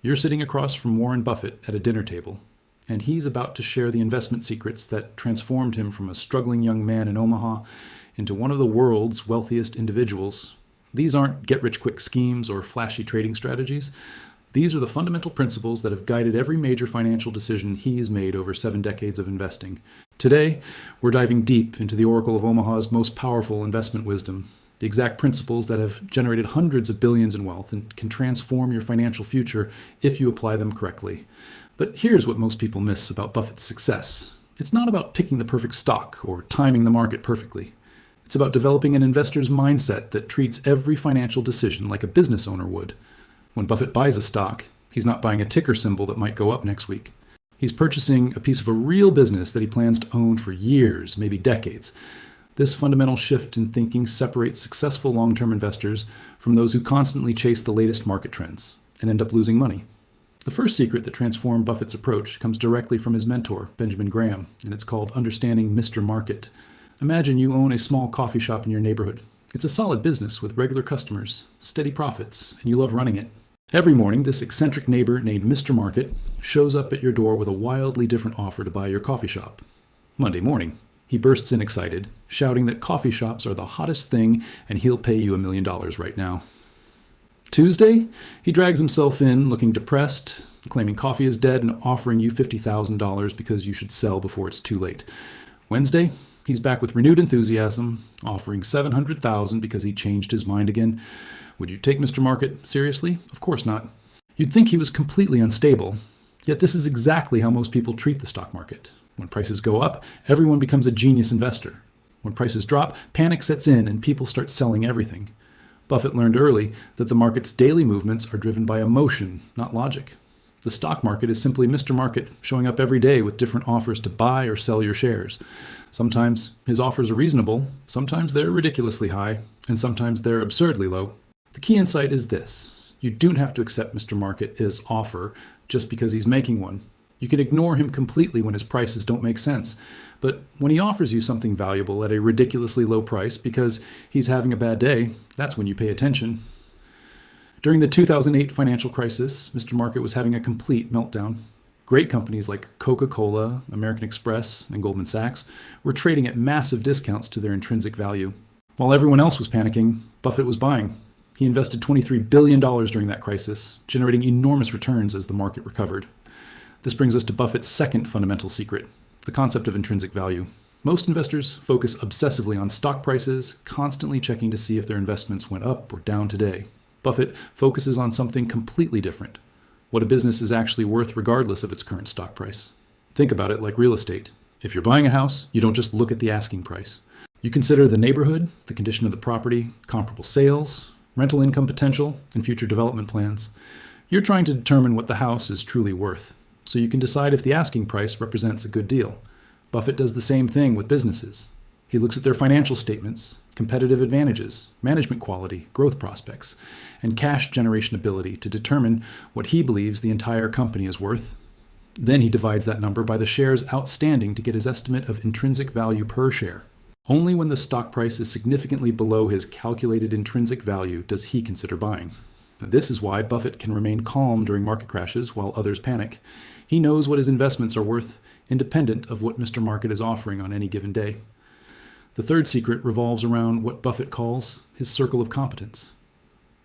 You're sitting across from Warren Buffett at a dinner table, and he's about to share the investment secrets that transformed him from a struggling young man in Omaha into one of the world's wealthiest individuals. These aren't get-rich-quick schemes or flashy trading strategies. These are the fundamental principles that have guided every major financial decision he has made over 7 decades of investing. Today, we're diving deep into the Oracle of Omaha's most powerful investment wisdom, the exact principles that have generated hundreds of billions in wealth and can transform your financial future if you apply them correctly. But here's what most people miss about Buffett's success. It's not about picking the perfect stock or timing the market perfectly. It's about developing an investor's mindset that treats every financial decision like a business owner would. When Buffett buys a stock, he's not buying a ticker symbol that might go up next week. He's purchasing a piece of a real business that he plans to own for years, maybe decades. This fundamental shift in thinking separates successful long-term investors from those who constantly chase the latest market trends and end up losing money. The first secret that transformed Buffett's approach comes directly from his mentor, Benjamin Graham, and it's called understanding Mr. Market. Imagine you own a small coffee shop in your neighborhood. It's a solid business with regular customers, steady profits, and you love running it. Every morning, this eccentric neighbor named Mr. Market shows up at your door with a wildly different offer to buy your coffee shop. Monday morning, he bursts in excited, shouting that coffee shops are the hottest thing and he'll pay you $1 million right now. Tuesday, he drags himself in looking depressed, claiming coffee is dead and offering you $50,000 because you should sell before it's too late. Wednesday, he's back with renewed enthusiasm, offering $700,000 because he changed his mind again. Would you take Mr. Market seriously? Of course not. You'd think he was completely unstable, yet this is exactly how most people treat the stock market. When prices go up, everyone becomes a genius investor. When prices drop, panic sets in and people start selling everything. Buffett learned early that the market's daily movements are driven by emotion, not logic. The stock market is simply Mr. Market showing up every day with different offers to buy or sell your shares. Sometimes his offers are reasonable, sometimes they're ridiculously high, and sometimes they're absurdly low. The key insight is this: you don't have to accept Mr. Market's offer just because he's making one. You can ignore him completely when his prices don't make sense. But when he offers you something valuable at a ridiculously low price because he's having a bad day, that's when you pay attention. During the 2008 financial crisis, Mr. Market was having a complete meltdown. Great companies like Coca-Cola, American Express, and Goldman Sachs were trading at massive discounts to their intrinsic value. While everyone else was panicking, Buffett was buying. He invested $23 billion during that crisis, generating enormous returns as the market recovered. This brings us to Buffett's second fundamental secret, the concept of intrinsic value. Most investors focus obsessively on stock prices, constantly checking to see if their investments went up or down today. Buffett focuses on something completely different: what a business is actually worth regardless of its current stock price. Think about it like real estate. If you're buying a house, you don't just look at the asking price. You consider the neighborhood, the condition of the property, comparable sales, rental income potential, and future development plans. You're trying to determine what the house is truly worth, so you can decide if the asking price represents a good deal. Buffett does the same thing with businesses. He looks at their financial statements, competitive advantages, management quality, growth prospects, and cash generation ability to determine what he believes the entire company is worth. Then he divides that number by the shares outstanding to get his estimate of intrinsic value per share. Only when the stock price is significantly below his calculated intrinsic value does he consider buying. This is why Buffett can remain calm during market crashes while others panic. He knows what his investments are worth, independent of what Mr. Market is offering on any given day. The third secret revolves around what Buffett calls his circle of competence.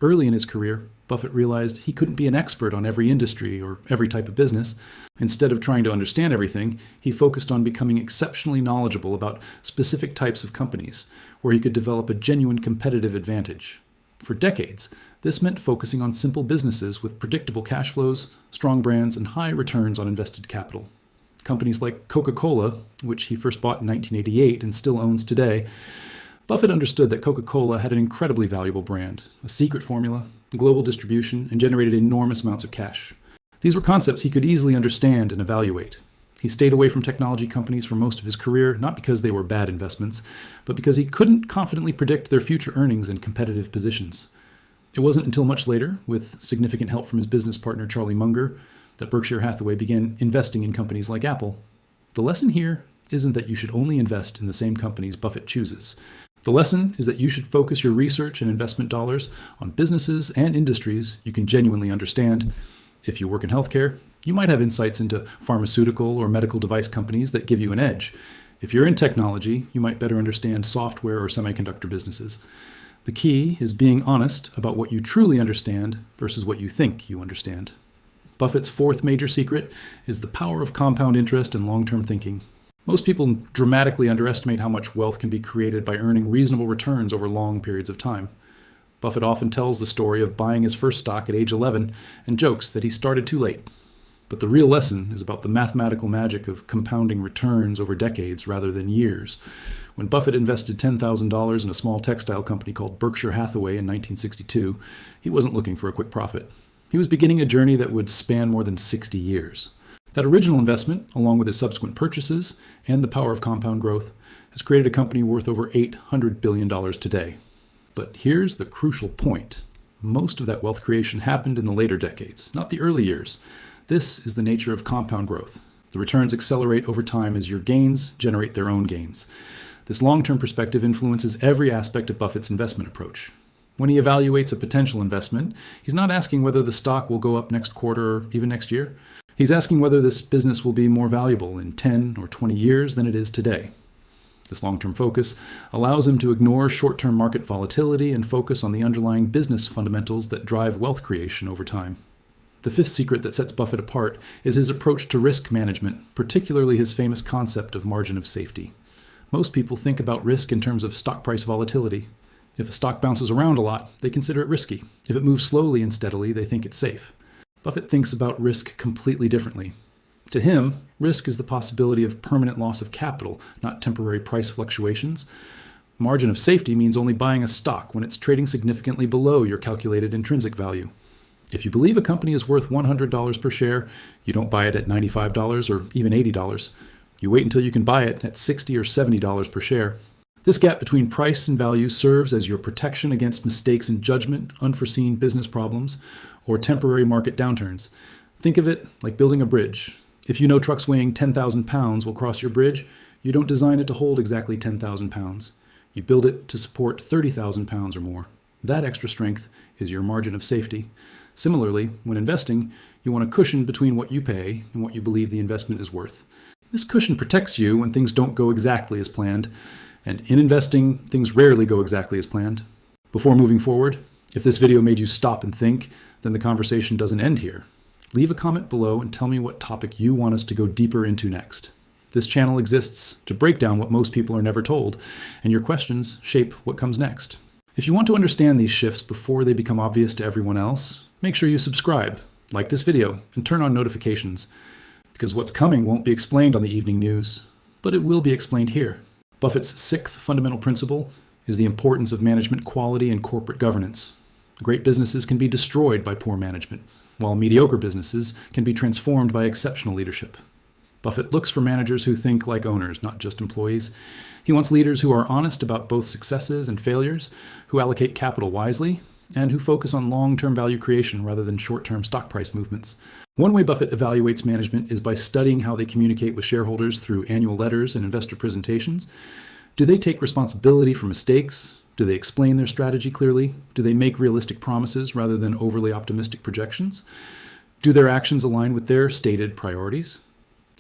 Early in his career, Buffett realized he couldn't be an expert on every industry or every type of business. Instead of trying to understand everything, he focused on becoming exceptionally knowledgeable about specific types of companies, where he could develop a genuine competitive advantage. For decades, this meant focusing on simple businesses with predictable cash flows, strong brands, and high returns on invested capital. Companies like Coca-Cola, which he first bought in 1988 and still owns today, Buffett understood that Coca-Cola had an incredibly valuable brand, a secret formula, global distribution, and generated enormous amounts of cash. These were concepts he could easily understand and evaluate. He stayed away from technology companies for most of his career, not because they were bad investments, but because he couldn't confidently predict their future earnings and competitive positions. It wasn't until much later, with significant help from his business partner Charlie Munger, that Berkshire Hathaway began investing in companies like Apple. The lesson here isn't that you should only invest in the same companies Buffett chooses. The lesson is that you should focus your research and investment dollars on businesses and industries you can genuinely understand. If you work in healthcare, you might have insights into pharmaceutical or medical device companies that give you an edge. If you're in technology, you might better understand software or semiconductor businesses. The key is being honest about what you truly understand versus what you think you understand. Buffett's fourth major secret is the power of compound interest and long-term thinking. Most people dramatically underestimate how much wealth can be created by earning reasonable returns over long periods of time. Buffett often tells the story of buying his first stock at age 11 and jokes that he started too late. But the real lesson is about the mathematical magic of compounding returns over decades rather than years. When Buffett invested $10,000 in a small textile company called Berkshire Hathaway in 1962, he wasn't looking for a quick profit. He was beginning a journey that would span more than 60 years. That original investment, along with his subsequent purchases and the power of compound growth, has created a company worth over $800 billion today. But here's the crucial point. Most of that wealth creation happened in the later decades, not the early years. This is the nature of compound growth. The returns accelerate over time as your gains generate their own gains. This long-term perspective influences every aspect of Buffett's investment approach. When he evaluates a potential investment, he's not asking whether the stock will go up next quarter or even next year. He's asking whether this business will be more valuable in 10 or 20 years than it is today. This long-term focus allows him to ignore short-term market volatility and focus on the underlying business fundamentals that drive wealth creation over time. The fifth secret that sets Buffett apart is his approach to risk management, particularly his famous concept of margin of safety. Most people think about risk in terms of stock price volatility. If a stock bounces around a lot, they consider it risky. If it moves slowly and steadily, they think it's safe. Buffett thinks about risk completely differently. To him, risk is the possibility of permanent loss of capital, not temporary price fluctuations. Margin of safety means only buying a stock when it's trading significantly below your calculated intrinsic value. If you believe a company is worth $100 per share, you don't buy it at $95 or even $80. You wait until you can buy it at $60 or $70 per share. This gap between price and value serves as your protection against mistakes in judgment, unforeseen business problems, or temporary market downturns. Think of it like building a bridge. If you know trucks weighing 10,000 pounds will cross your bridge, you don't design it to hold exactly 10,000 pounds. You build it to support 30,000 pounds or more. That extra strength is your margin of safety. Similarly, when investing, you want a cushion between what you pay and what you believe the investment is worth. This cushion protects you when things don't go exactly as planned, and in investing, things rarely go exactly as planned. Before moving forward, if this video made you stop and think, then the conversation doesn't end here. Leave a comment below and tell me what topic you want us to go deeper into next. This channel exists to break down what most people are never told, and your questions shape what comes next. If you want to understand these shifts before they become obvious to everyone else, make sure you subscribe, like this video, and turn on notifications. Because what's coming won't be explained on the evening news, but it will be explained here. Buffett's sixth fundamental principle is the importance of management quality and corporate governance. Great businesses can be destroyed by poor management, while mediocre businesses can be transformed by exceptional leadership. Buffett looks for managers who think like owners, not just employees. He wants leaders who are honest about both successes and failures, who allocate capital wisely, and who focus on long-term value creation rather than short-term stock price movements. One way Buffett evaluates management is by studying how they communicate with shareholders through annual letters and investor presentations. Do they take responsibility for mistakes? Do they explain their strategy clearly? Do they make realistic promises rather than overly optimistic projections? Do their actions align with their stated priorities?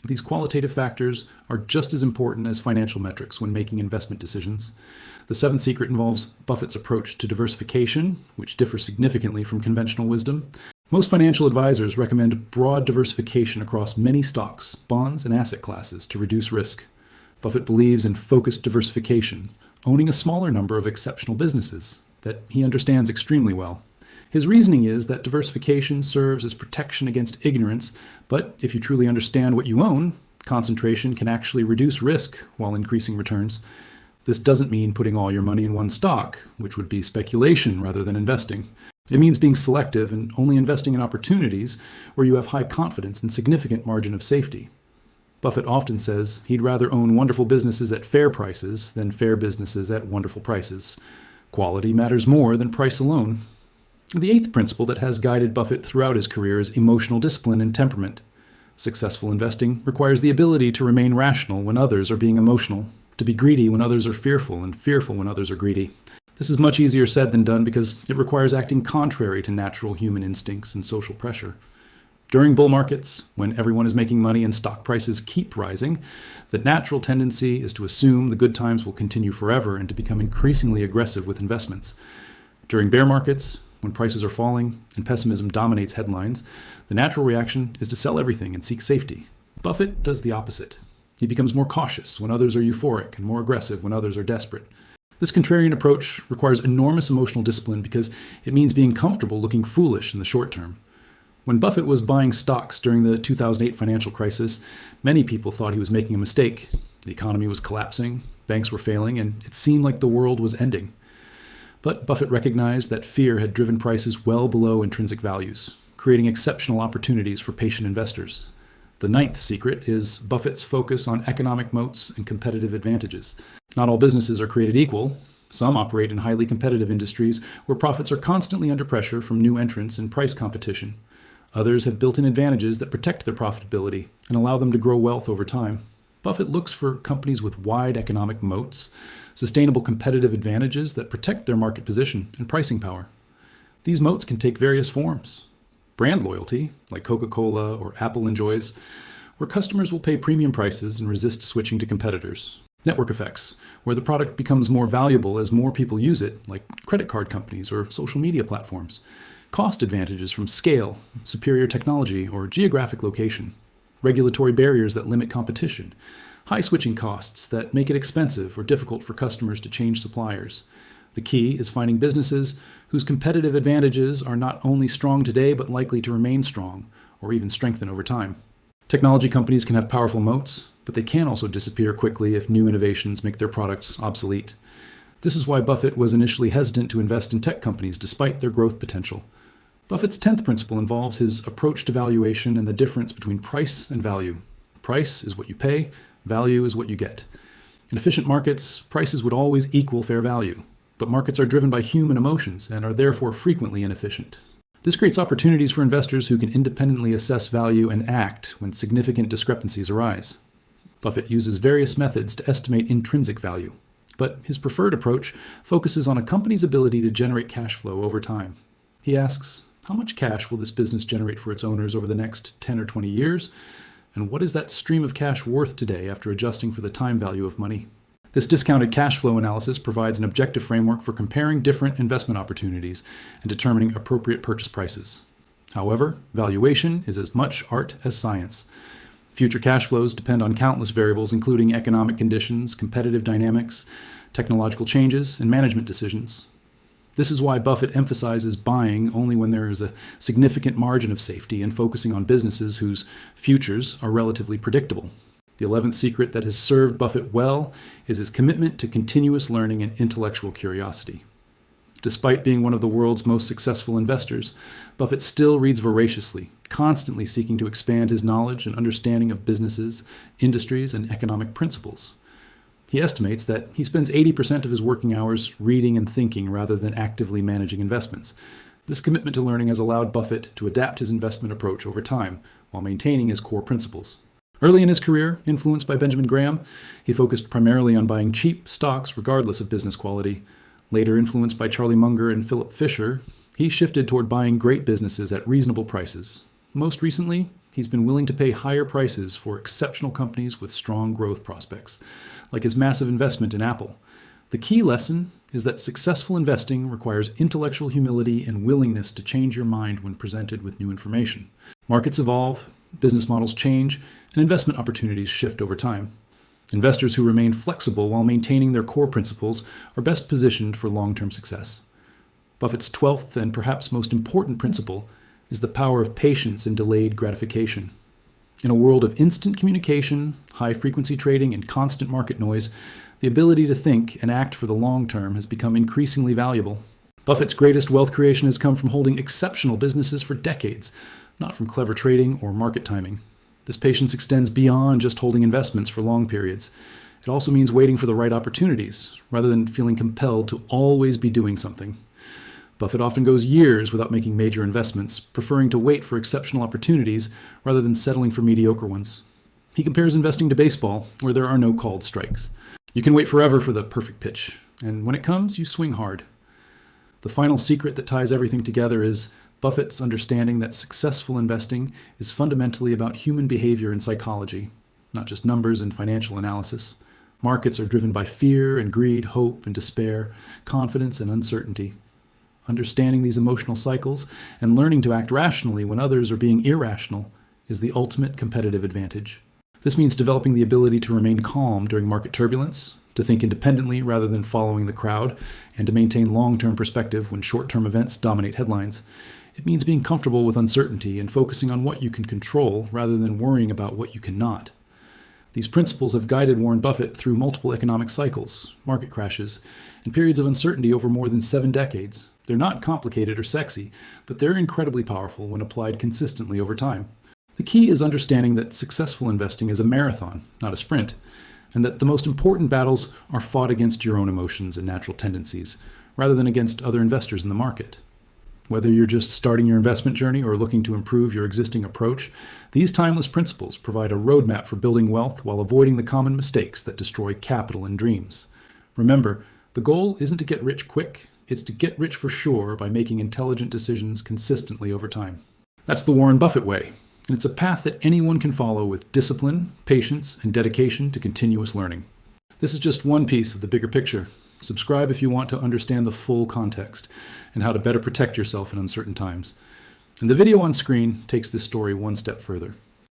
These qualitative factors are just as important as financial metrics when making investment decisions. The seventh secret involves Buffett's approach to diversification, which differs significantly from conventional wisdom. Most financial advisors recommend broad diversification across many stocks, bonds, and asset classes to reduce risk. Buffett believes in focused diversification, owning a smaller number of exceptional businesses that he understands extremely well. His reasoning is that diversification serves as protection against ignorance, but if you truly understand what you own, concentration can actually reduce risk while increasing returns. This doesn't mean putting all your money in one stock, which would be speculation rather than investing. It means being selective and only investing in opportunities where you have high confidence and significant margin of safety. Buffett often says he'd rather own wonderful businesses at fair prices than fair businesses at wonderful prices. Quality matters more than price alone. The eighth principle that has guided Buffett throughout his career is emotional discipline and temperament. Successful investing requires the ability to remain rational when others are being emotional, to be greedy when others are fearful, and fearful when others are greedy. This is much easier said than done because it requires acting contrary to natural human instincts and social pressure. During bull markets, when everyone is making money and stock prices keep rising, the natural tendency is to assume the good times will continue forever and to become increasingly aggressive with investments. During bear markets, when prices are falling and pessimism dominates headlines, the natural reaction is to sell everything and seek safety. Buffett does the opposite. He becomes more cautious when others are euphoric and more aggressive when others are desperate. This contrarian approach requires enormous emotional discipline because it means being comfortable looking foolish in the short term. When Buffett was buying stocks during the 2008 financial crisis, many people thought he was making a mistake. The economy was collapsing, banks were failing, and it seemed like the world was ending. But Buffett recognized that fear had driven prices well below intrinsic values, creating exceptional opportunities for patient investors. The ninth secret is Buffett's focus on economic moats and competitive advantages. Not all businesses are created equal. Some operate in highly competitive industries where profits are constantly under pressure from new entrants and price competition. Others have built-in advantages that protect their profitability and allow them to grow wealth over time. Buffett looks for companies with wide economic moats, sustainable competitive advantages that protect their market position and pricing power. These moats can take various forms. Brand loyalty, like Coca-Cola or Apple enjoys, where customers will pay premium prices and resist switching to competitors. Network effects, where the product becomes more valuable as more people use it, like credit card companies or social media platforms. Cost advantages from scale, superior technology, or geographic location. Regulatory barriers that limit competition. High switching costs that make it expensive or difficult for customers to change suppliers. The key is finding businesses whose competitive advantages are not only strong today but likely to remain strong or even strengthen over time. Technology companies can have powerful moats, but they can also disappear quickly if new innovations make their products obsolete. This is why Buffett was initially hesitant to invest in tech companies despite their growth potential. Buffett's 10th principle involves his approach to valuation and the difference between price and value. Price is what you pay, value is what you get. In efficient markets, prices would always equal fair value, but markets are driven by human emotions and are therefore frequently inefficient. This creates opportunities for investors who can independently assess value and act when significant discrepancies arise. Buffett uses various methods to estimate intrinsic value, but his preferred approach focuses on a company's ability to generate cash flow over time. He asks, how much cash will this business generate for its owners over the next 10 or 20 years? And what is that stream of cash worth today after adjusting for the time value of money? This discounted cash flow analysis provides an objective framework for comparing different investment opportunities and determining appropriate purchase prices. However, valuation is as much art as science. Future cash flows depend on countless variables, including economic conditions, competitive dynamics, technological changes, and management decisions. This is why Buffett emphasizes buying only when there is a significant margin of safety and focusing on businesses whose futures are relatively predictable. The 11th secret that has served Buffett well is his commitment to continuous learning and intellectual curiosity. Despite being one of the world's most successful investors, Buffett still reads voraciously, constantly seeking to expand his knowledge and understanding of businesses, industries, and economic principles. He estimates that he spends 80% of his working hours reading and thinking rather than actively managing investments. This commitment to learning has allowed Buffett to adapt his investment approach over time while maintaining his core principles. Early in his career, influenced by Benjamin Graham, he focused primarily on buying cheap stocks regardless of business quality. Later influenced by Charlie Munger and Philip Fisher, he shifted toward buying great businesses at reasonable prices. Most recently, he's been willing to pay higher prices for exceptional companies with strong growth prospects, like his massive investment in Apple. The key lesson is that successful investing requires intellectual humility and willingness to change your mind when presented with new information. Markets evolve, business models change, and investment opportunities shift over time. Investors who remain flexible while maintaining their core principles are best positioned for long-term success. Buffett's 12th and perhaps most important principle is the power of patience and delayed gratification. In a world of instant communication, high-frequency trading, and constant market noise, the ability to think and act for the long term has become increasingly valuable. Buffett's greatest wealth creation has come from holding exceptional businesses for decades, not from clever trading or market timing. This patience extends beyond just holding investments for long periods. It also means waiting for the right opportunities, rather than feeling compelled to always be doing something. Buffett often goes years without making major investments, preferring to wait for exceptional opportunities rather than settling for mediocre ones. He compares investing to baseball, where there are no called strikes. You can wait forever for the perfect pitch, and when it comes, you swing hard. The final secret that ties everything together is Buffett's understanding that successful investing is fundamentally about human behavior and psychology, not just numbers and financial analysis. Markets are driven by fear and greed, hope and despair, confidence and uncertainty. Understanding these emotional cycles and learning to act rationally when others are being irrational is the ultimate competitive advantage. This means developing the ability to remain calm during market turbulence, to think independently rather than following the crowd, and to maintain long-term perspective when short-term events dominate headlines. It means being comfortable with uncertainty and focusing on what you can control rather than worrying about what you cannot. These principles have guided Warren Buffett through multiple economic cycles, market crashes, and periods of uncertainty over more than 7 decades. They're not complicated or sexy, but they're incredibly powerful when applied consistently over time. The key is understanding that successful investing is a marathon, not a sprint, and that the most important battles are fought against your own emotions and natural tendencies, rather than against other investors in the market. Whether you're just starting your investment journey or looking to improve your existing approach, these timeless principles provide a roadmap for building wealth while avoiding the common mistakes that destroy capital and dreams. Remember, the goal isn't to get rich quick, it's to get rich for sure by making intelligent decisions consistently over time. That's the Warren Buffett way, and it's a path that anyone can follow with discipline, patience, and dedication to continuous learning. This is just one piece of the bigger picture. Subscribe if you want to understand the full context and how to better protect yourself in uncertain times. And the video on screen takes this story one step further.